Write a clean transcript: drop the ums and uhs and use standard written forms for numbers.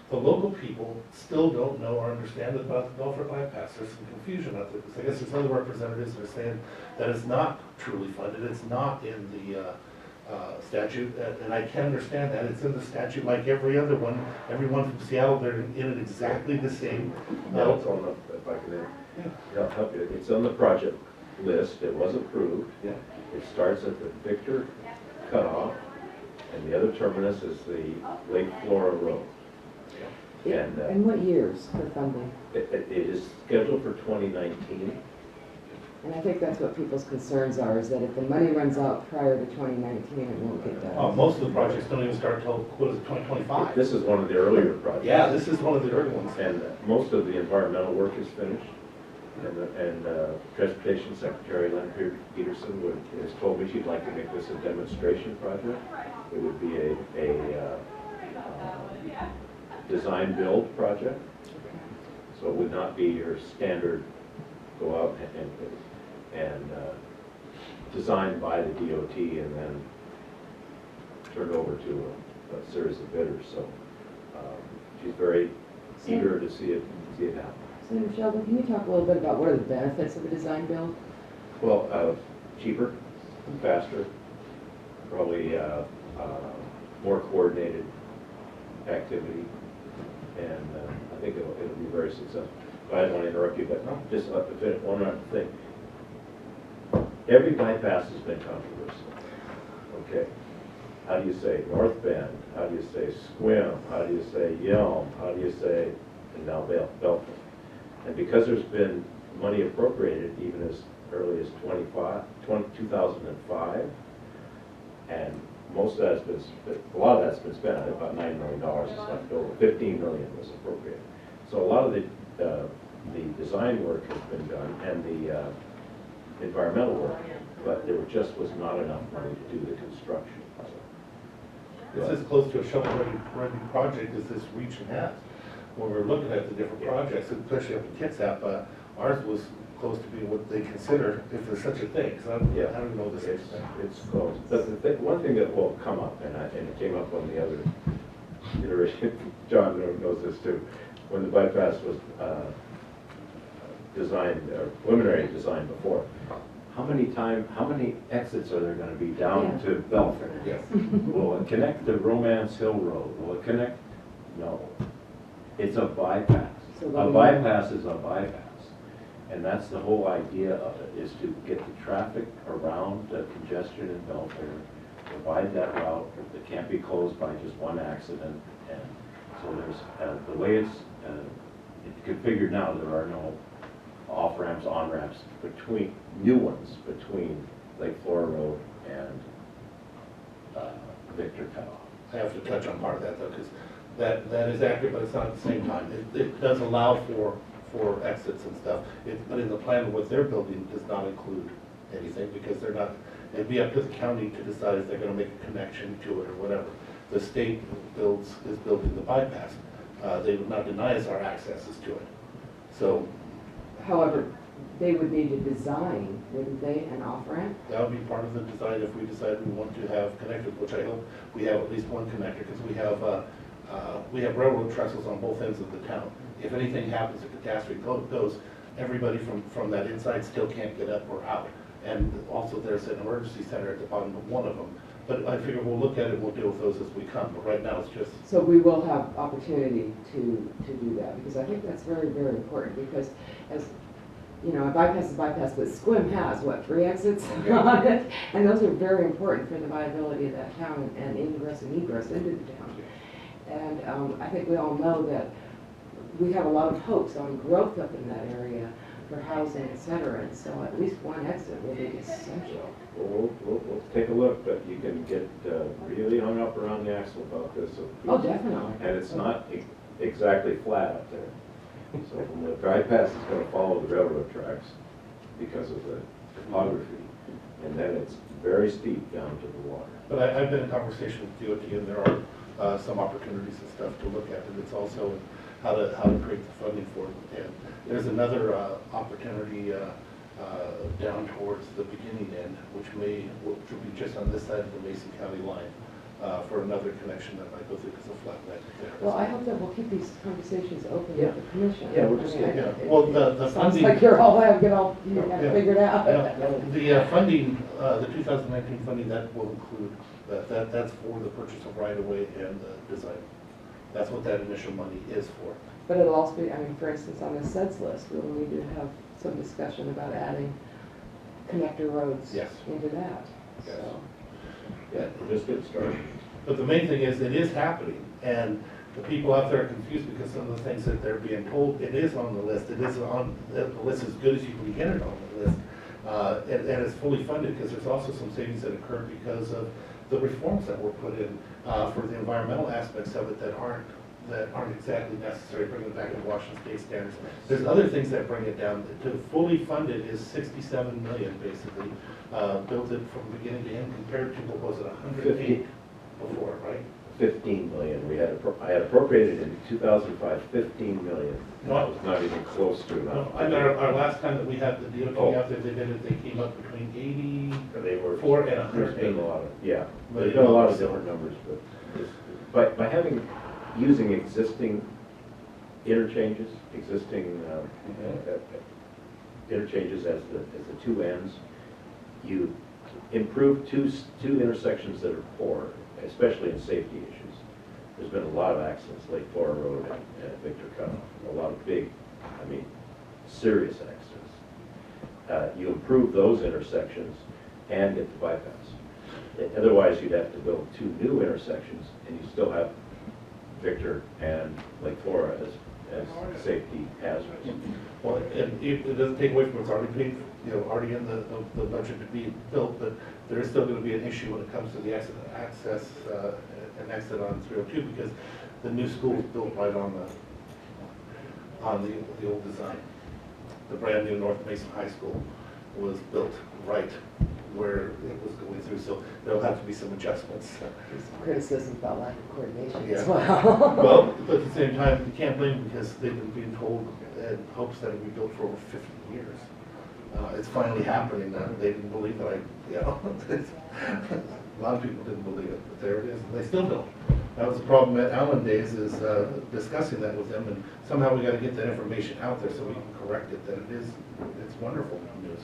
the local people still don't know or understand about the Belfair bypass. There's some confusion out there, because I guess there's other representatives that are saying that it's not truly funded, it's not in the statute, and I can understand that. It's in the statute like every other one. Everyone from Seattle, they're in it exactly the same. No, it's on the, if I can, I'll help you. It's on the project list. It was approved. Yeah. It starts at the Victor cutoff, and the other terminus is the Lake Flora Road. And And what years for funding? it is scheduled for 2019. And I think that's what people's concerns are, is that if the money runs out prior to 2019, it won't get done. Most of the projects don't even start till, what is it, 2025? This is one of the earlier projects. Yeah, this is one of the early ones. And most of the environmental work is finished. And Transportation Secretary Lynn Peterson has told me she'd like to make this a demonstration project. It would be a design-build project. So it would not be your standard go out and designed by the DOT and then turned over to a series of bidders. So she's very eager to see it happen. Senator Sheldon, can you talk a little bit about what are the benefits of a design build? Well, cheaper, faster, probably more coordinated activity, and I think it'll be very successful. I don't want to interrupt you, but just let me finish one other thing. Every bypass has been controversial. Okay, how do you say North Bend? How do you say Squim? How do you say Yelm? How do you say, and now Belfair? And because there's been money appropriated even as early as 2005, and most of that's been, a lot of that's been spent, about $9 million is left over, 15 million was appropriated. So a lot of the design work has been done and the environmental work, but there just was not enough money to do the construction. It's as close to a shovel-ready project as this region has. When we're looking at the different projects, especially up in Kitsap, ours was close to being what they consider, if there's such a thing, because I don't know this. It's close. But one thing that will come up, and it came up on the other iteration, John knows this too, when the bypass was designed, or preliminary design before, how many exits are there going to be down to Belfair? Yes. Will it connect to Romance Hill Road? Will it connect? No. It's a bypass. A bypass is a bypass. And that's the whole idea of it, is to get the traffic around the congestion in Belfair, provide that route that can't be closed by just one accident. And so there's, the way it's configured now, there are no off-ramps, on-ramps between, new ones between Lake Flora Road and Victor cutoff. I have to touch on part of that though, because that is accurate, but it's not at the same time. It does allow for exits and stuff, but in the plan of what they're building does not include anything, because they're not, it'd be up to the county to decide if they're gonna make a connection to it or whatever. The state is building the bypass. They would not deny us our accesses to it. So. However, they would need to design, wouldn't they, an off-ramp? That would be part of the design if we decide we want to have connectors, which I hope we have at least one connector, because we have railroad trestles on both ends of the town. If anything happens, a catastrophe goes, everybody from that inside still can't get up or out. And also there's an emergency center at the bottom of one of them. But I figure we'll look at it, we'll deal with those as we come, but right now it's just. So we will have opportunity to do that, because I think that's very, very important, because as, you know, a bypass is a bypass, but Squim has, what, 3 exits on it? And those are very important for the viability of that town and ingress and egress into the town. And I think we all know that we have a lot of hopes on growth up in that area for housing, et cetera, and so at least one exit will be essential. Well, we'll take a look, but you can get really hung up around the axle about this. So Oh, definitely. And it's not exactly flat up there. So from the dry pass is going to follow the railroad tracks because of the topography, and then it's very steep down to the water. But I've been in conversation with DOT, and there are some opportunities and stuff to look at, and it's also how to create the funding for it. And there's another opportunity down towards the beginning end, which will be just on this side of the Mason County line. for another connection that might go through because of flat net there. Well, I hope that we'll keep these conversations open Yeah. with the commission. Yeah, we're I just mean, getting- Yeah, well, the Sounds funding. like you're all, get all, you Yeah. got it figured out. The funding, the 2019 funding, that will include, that's for the purchase of right-of-way and the design. That's what that initial money is for. But it'll also be, I mean, for instance, on the SEDS list, we'll need to have some discussion about adding connector roads Yes. into that, Yes. so. Yeah, just get started. But the main thing is, it is happening, and the people out there are confused because some of the things that they're being told, it is on the list, it is on, the list as good as you can get it on the list. And it's fully funded, because there's also some savings that occurred because of the reforms that were put in for the environmental aspects of it that aren't exactly necessary, bringing it back to Washington state standards. There's other things that bring it down. To fully fund it is 67 million, basically, built it from beginning to end, compared to, what was it, 108 before, right? 15 million, I had appropriated in 2005, 15 million. No. That was not even close to enough. I mean, our last time that we had the DOT Oh. out there, they did it, they came up between They were, 84 and there's been 100. a lot of, yeah, But there's it been a lot of also- different numbers, but by using existing interchanges, interchanges as the two ends, you improve two intersections that are poor, especially in safety issues. There's been a lot of accidents, Lake Flora Road and Victor Cutoff, a lot of big, serious accidents. You improve those intersections and get the bypass. Otherwise, you'd have to build two new intersections, and you still have Victor and Lake Flora as safety hazards. Well, it doesn't take away from what's already paid, already in the budget to be built, but there is still gonna be an issue when it comes to the access and exit on 302, because the new school was built right on the old design. The brand new North Mason High School was built right where it was going through, so there'll have to be some adjustments. There's some criticism about lack of coordination Yeah. as well. Well, but at the same time, you can't blame them, because they've been being told in hopes that it'll be built for over 50 years. It's finally happening now. They didn't believe that a lot of people didn't believe it, but there it is, and they still don't. That was the problem at Allen Days, is discussing that with them, and somehow we gotta get that information out there so we can correct it, that it's wonderful news.